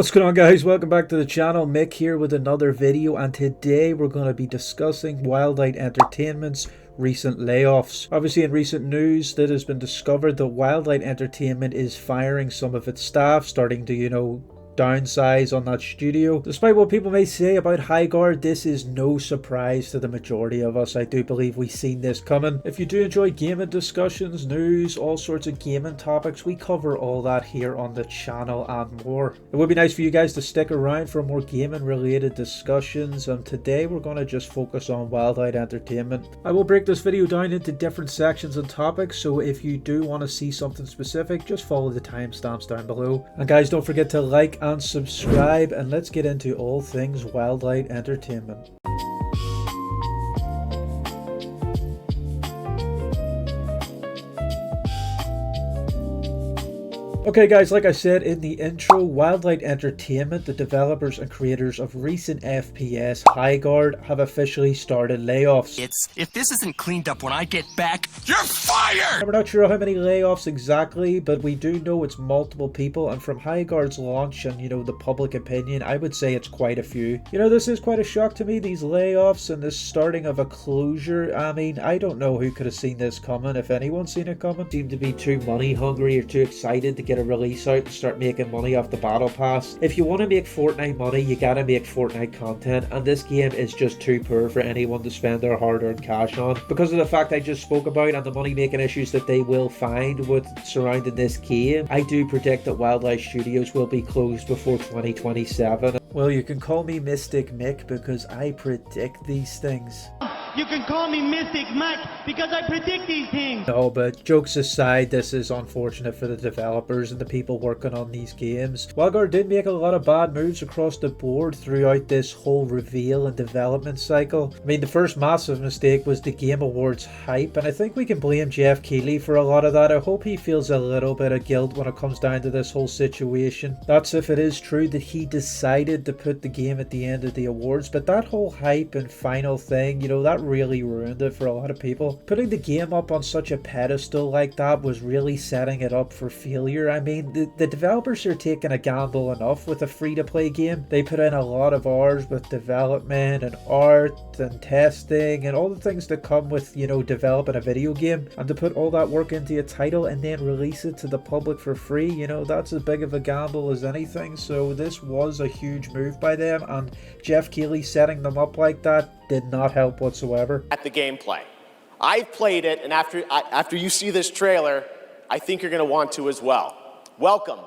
What's going on, guys? Welcome back to the channel. Mick here with another video, and today we're going to be discussing Wildlight Entertainment's recent layoffs. Obviously, in recent news, it has been discovered that Wildlight Entertainment is firing some of its staff, starting to downsize on that studio. Despite what people may say about Highguard, this is no surprise to the majority of us. I do believe we've seen this coming. If you do enjoy gaming discussions, news, all sorts of gaming topics, we cover all that here on the channel and more. It would be nice for you guys to stick around for more gaming related discussions, and today we're going to just focus on Wildlight Entertainment. I will break this video down into different sections and topics, so if you do want to see something specific, just follow the timestamps down below. And guys, don't forget to like and subscribe, and let's get into all things Wildlight Entertainment. Okay guys, like I said in the intro, Wildlight Entertainment, the developers and creators of recent FPS Highguard, have officially started layoffs. If this isn't cleaned up when I get back, you're fired! We're not sure how many layoffs exactly, but we do know it's multiple people, and from Highguard's launch and the public opinion, I would say it's quite a few. This is quite a shock to me, these layoffs and this starting of a closure. I mean, I don't know who could have seen this coming, if anyone's seen it coming. Seem to be too money hungry or too excited to get a release out and start making money off the battle pass. If you want to make Fortnite money, you gotta make Fortnite content, and this game is just too poor for anyone to spend their hard-earned cash on. Because of the fact I just spoke about and the money making issues that they will find with surrounding this game, I do predict that Wildlight Studios will be closed before 2027. Well, you can call me Mrmickk because I predict these things. You can call me Mrmickk because I predict these things. No, but jokes aside, this is unfortunate for the developers and the people working on these games. Highguard did make a lot of bad moves across the board throughout this whole reveal and development cycle. I mean, the first massive mistake was the Game Awards hype, and I think we can blame Jeff Keighley for a lot of that. I hope he feels a little bit of guilt when it comes down to this whole situation. That's if it is true that he decided to put the game at the end of the awards, but that whole hype and final thing, that really ruined it for a lot of people. Putting the game up on such a pedestal like that was really setting it up for failure. I mean, the developers are taking a gamble enough with a free-to-play game. They put in a lot of hours with development and art and testing and all the things that come with, developing a video game. And to put all that work into a title and then release it to the public for free, that's as big of a gamble as anything. So this was a huge move by them, and Jeff Keighley setting them up like that did not help whatsoever. At the gameplay, I've played it, and after you see this trailer, I think you're going to want to as well. Welcome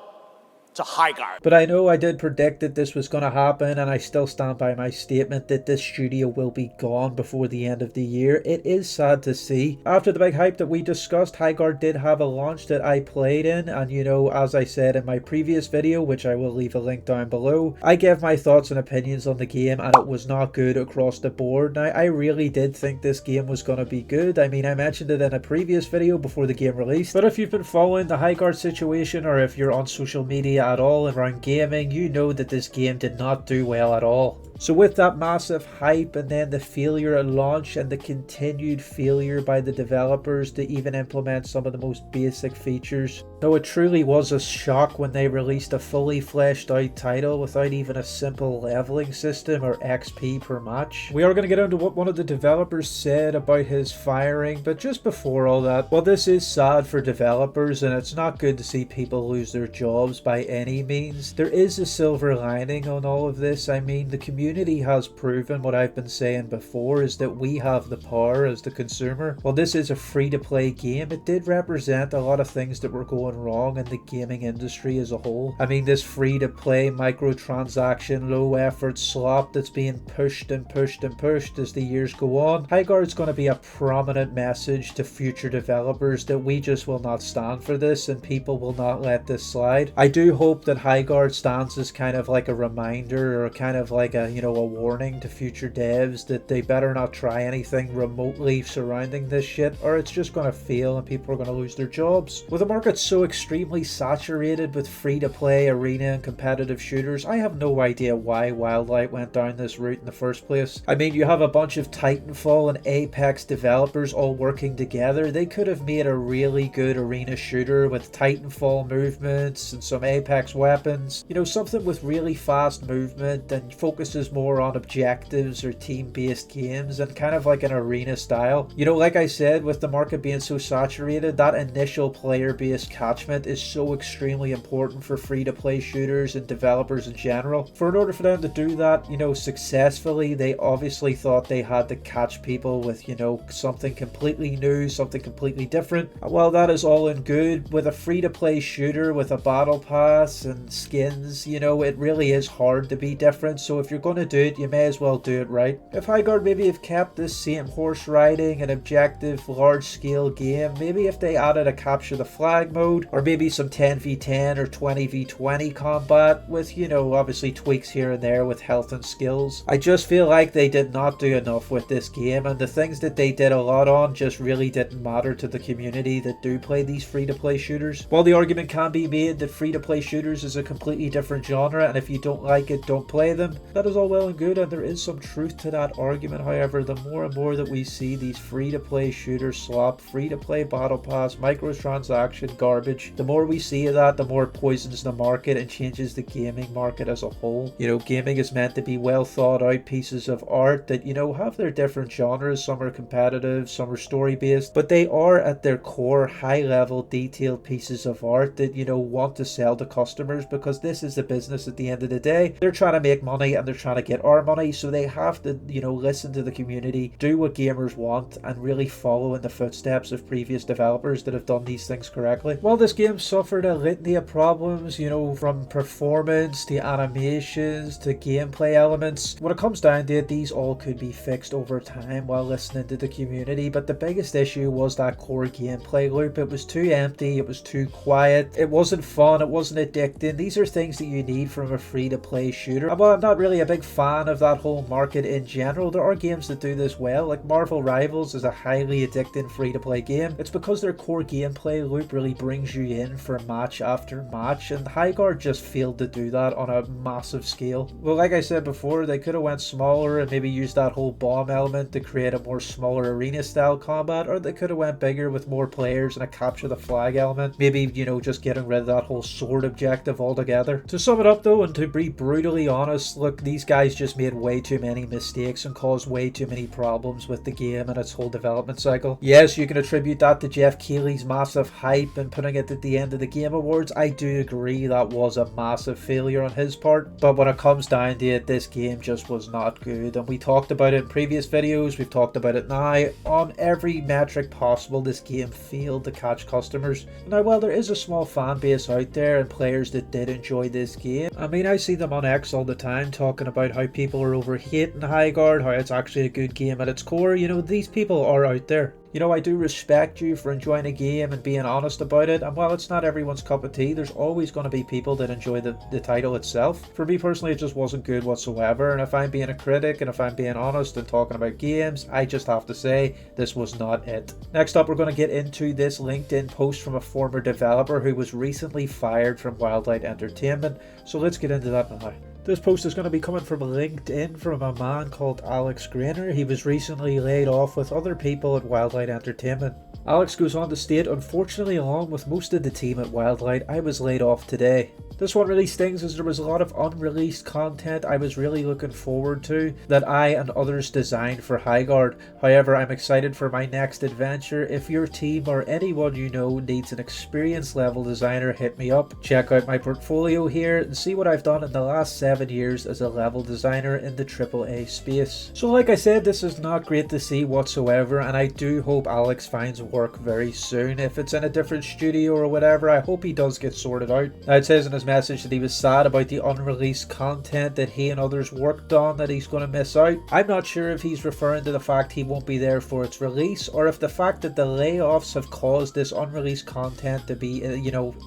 to Highguard. But I know I did predict that this was going to happen, and I still stand by my statement that this studio will be gone before the end of the year. It is sad to see. After the big hype that we discussed, Highguard did have a launch that I played in, and as I said in my previous video, which I will leave a link down below, I gave my thoughts and opinions on the game, and it was not good across the board. Now, I really did think this game was going to be good. I mean, I mentioned it in a previous video before the game released, but if you've been following the Highguard situation, or if you're on social media at all around gaming, you know that this game did not do well at all. So with that massive hype and then the failure at launch and the continued failure by the developers to even implement some of the most basic features, no, it truly was a shock when they released a fully fleshed out title without even a simple leveling system or XP per match. We are going to get into what one of the developers said about his firing, but just before all that, well, this is sad for developers and it's not good to see people lose their jobs by any means. There is a silver lining on all of this. I mean, the community has proven what I've been saying before, is that we have the power as the consumer. While this is a free-to-play game, it did represent a lot of things that were going wrong in the gaming industry as a whole. I mean, this free-to-play microtransaction, low-effort slop that's being pushed and pushed and pushed as the years go on. Highguard's going to be a prominent message to future developers that we just will not stand for this and people will not let this slide. I do hope that Highguard stands as kind of like a reminder, or kind of like a a warning to future devs that they better not try anything remotely surrounding this shit, or it's just going to fail and people are going to lose their jobs. With a market so extremely saturated with free-to-play arena and competitive shooters, I have no idea why Wildlight went down this route in the first place. I mean, you have a bunch of Titanfall and Apex developers all working together. They could have made a really good arena shooter with Titanfall movements and some Apex weapons. Something with really fast movement and focuses more on objectives or team-based games and kind of like an arena style. Like I said, with the market being so saturated, that initial player-based catchment is so extremely important for free-to-play shooters and developers in general. In order for them to do that, successfully, they obviously thought they had to catch people with, something completely new, something completely different. While that is all in good, with a free-to-play shooter with a battle pass and skins, it really is hard to be different. So if you're going to do it, you may as well do it right. If Highguard maybe have kept this same horse riding and objective large-scale game, maybe if they added a capture the flag mode, or maybe some 10v10 or 20v20 combat with, obviously tweaks here and there with health and skills. I just feel like they did not do enough with this game, and the things that they did a lot on just really didn't matter to the community that do play these free-to-play shooters. While the argument can be made that free-to-play shooters is a completely different genre, and if you don't like it, don't play them, that is all well and good, and there is some truth to that argument. However, the more and more that we see these free-to-play shooters slop, free-to-play battle pass, microtransaction garbage, the more we see of that, the more it poisons the market and changes the gaming market as a whole. Gaming is meant to be well thought out pieces of art that, have their different genres. Some are competitive, some are story based, but they are at their core high level detailed pieces of art that, want to sell to customers, because this is the business at the end of the day. They're trying to make money and they're trying to get our money, so they have to, listen to the community, do what gamers want, and really follow in the footsteps of previous developers that have done these things correctly. While this game suffered a litany of problems, from performance to animations to gameplay elements, when it comes down to it, these all could be fixed over time while listening to the community. But the biggest issue was that core gameplay loop. It was too empty, it was too quiet, it wasn't fun, it wasn't addicting. These are things that you need from a free-to-play shooter. And while I'm not really a big fan of that whole market in general, there are games that do this well. Like Marvel Rivals is a highly addicting free-to-play game. It's because their core gameplay loop really brings you in for match after match, and Highguard just failed to do that on a massive scale. Well, like I said before, they could have went smaller and maybe used that whole bomb element to create a more smaller arena style combat, or they could have went bigger with more players and a capture the flag element, maybe just getting rid of that whole sword objective altogether. To sum it up though, and to be brutally honest, look, these guys just made way too many mistakes and caused way too many problems with the game and its whole development cycle. Yes, you can attribute that to Jeff Keighley's massive hype and putting it at the end of the Game Awards. I do agree that was a massive failure on his part, but when it comes down to it, this game just was not good, and we talked about it in previous videos, we've talked about it now. On every metric possible, this game failed to catch customers. Now, while there is a small fan base out there and players that did enjoy this game, I mean, I see them on X all the time talking about how people are over hating Highguard, how it's actually a good game at its core. These people are out there. I do respect you for enjoying a game and being honest about it, and while it's not everyone's cup of tea, there's always going to be people that enjoy the title itself. For me personally, it just wasn't good whatsoever, and if I'm being a critic and if I'm being honest and talking about games, I just have to say this was not it. Next up, we're going to get into this LinkedIn post from a former developer who was recently fired from Wildlight Entertainment, so let's get into that now. This post is going to be coming from LinkedIn from a man called Alex Grainer. He was recently laid off with other people at Wildlight Entertainment. Alex goes on to state, "Unfortunately, along with most of the team at Wildlight, I was laid off today. This one really stings as there was a lot of unreleased content I was really looking forward to that I and others designed for Highguard. However, I'm excited for my next adventure. If your team or anyone you know needs an experienced level designer, hit me up. Check out my portfolio here and see what I've done in the last 7 years as a level designer in the AAA space." So like I said, this is not great to see whatsoever, and I do hope Alex finds work very soon. If it's in a different studio or whatever, I hope he does get sorted out. Now, it says in his message that he was sad about the unreleased content that he and others worked on that he's going to miss out. I'm not sure if he's referring to the fact he won't be there for its release, or if the fact that the layoffs have caused this unreleased content to be,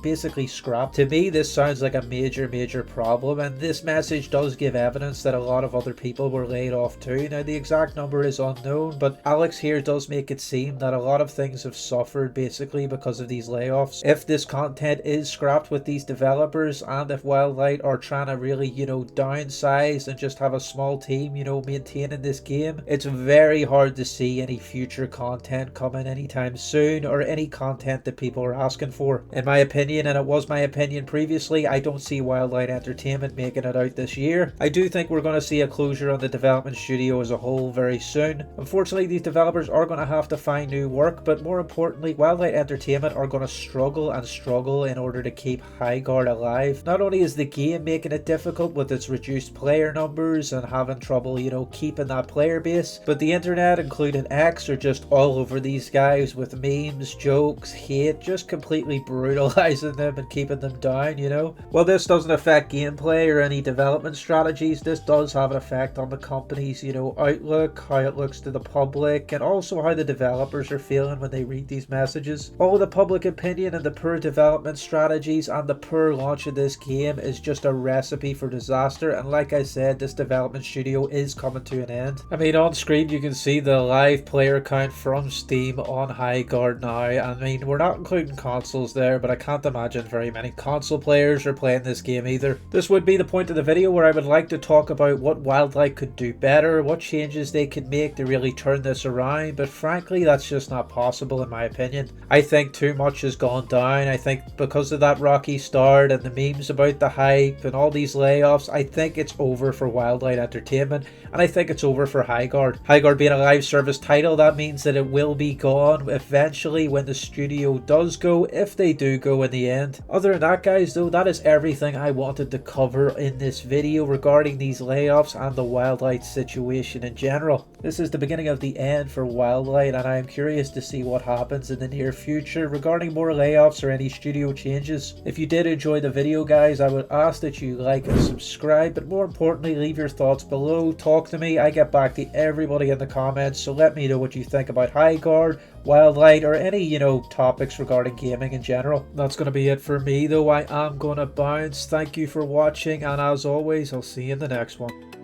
basically scrapped. To me, this sounds like a major problem, and this message does give evidence that a lot of other people were laid off too. Now, the exact number is unknown, but Alex here does make it seem that a lot of things have suffered basically because of these layoffs. If this content is scrapped with these developers, and if Wildlight are trying to really, downsize and just have a small team, maintaining this game, it's very hard to see any future content coming anytime soon, or any content that people are asking for. In my opinion, and it was my opinion previously, I don't see Wildlight Entertainment making it out this year. I do think we're going to see a closure on the development studio as a whole very soon. Unfortunately, these developers are going to have to find new work, but more importantly, Wildlight Entertainment are going to struggle in order to keep Highguard alive. Not only is the game making it difficult with its reduced player numbers and having trouble, keeping that player base, but the internet, including X, are just all over these guys with memes, jokes, hate, just completely brutalizing them and keeping them down, While this doesn't affect gameplay or any development strategies, this does have an effect on the company's, outlook, how it looks to the public, and also how the developers are feeling when they read these messages. All the public opinion and the poor development strategies and the poor launch of this game is just a recipe for disaster, and like I said, this development studio is coming to an end. I mean, on screen you can see the live player count from Steam on Highguard now. I mean, we're not including consoles there, but I can't imagine very many console players are playing this game either. This would be the point of the video where I would like to talk about what Wildlight could do better, what changes they could make to really turn this around, but frankly that's just not possible in my opinion. I think too much has gone down. I think because of that rocky start and the memes about the hype and all these layoffs, I think it's over for Wildlight Entertainment, and I think it's over for Highguard. Highguard being a live service title, that means that it will be gone eventually when the studio does go, if they do go in the end. Other than that, guys, though, that is everything I wanted to cover in this video regarding these layoffs and the Wildlight situation in general. This is the beginning of the end for Wildlight, and I am curious to see what happens in the near future regarding more layoffs or any studio changes. If you did enjoy the video, guys, I would ask that you like and subscribe, but more importantly, leave your thoughts below. Talk to me. I get back to everybody in the comments, so let me know what you think about Highguard, Wildlight, or any, topics regarding gaming in general. That's going to be it for me, though. I am going to bounce. Thank you for watching, and as always, I'll see you in the next one.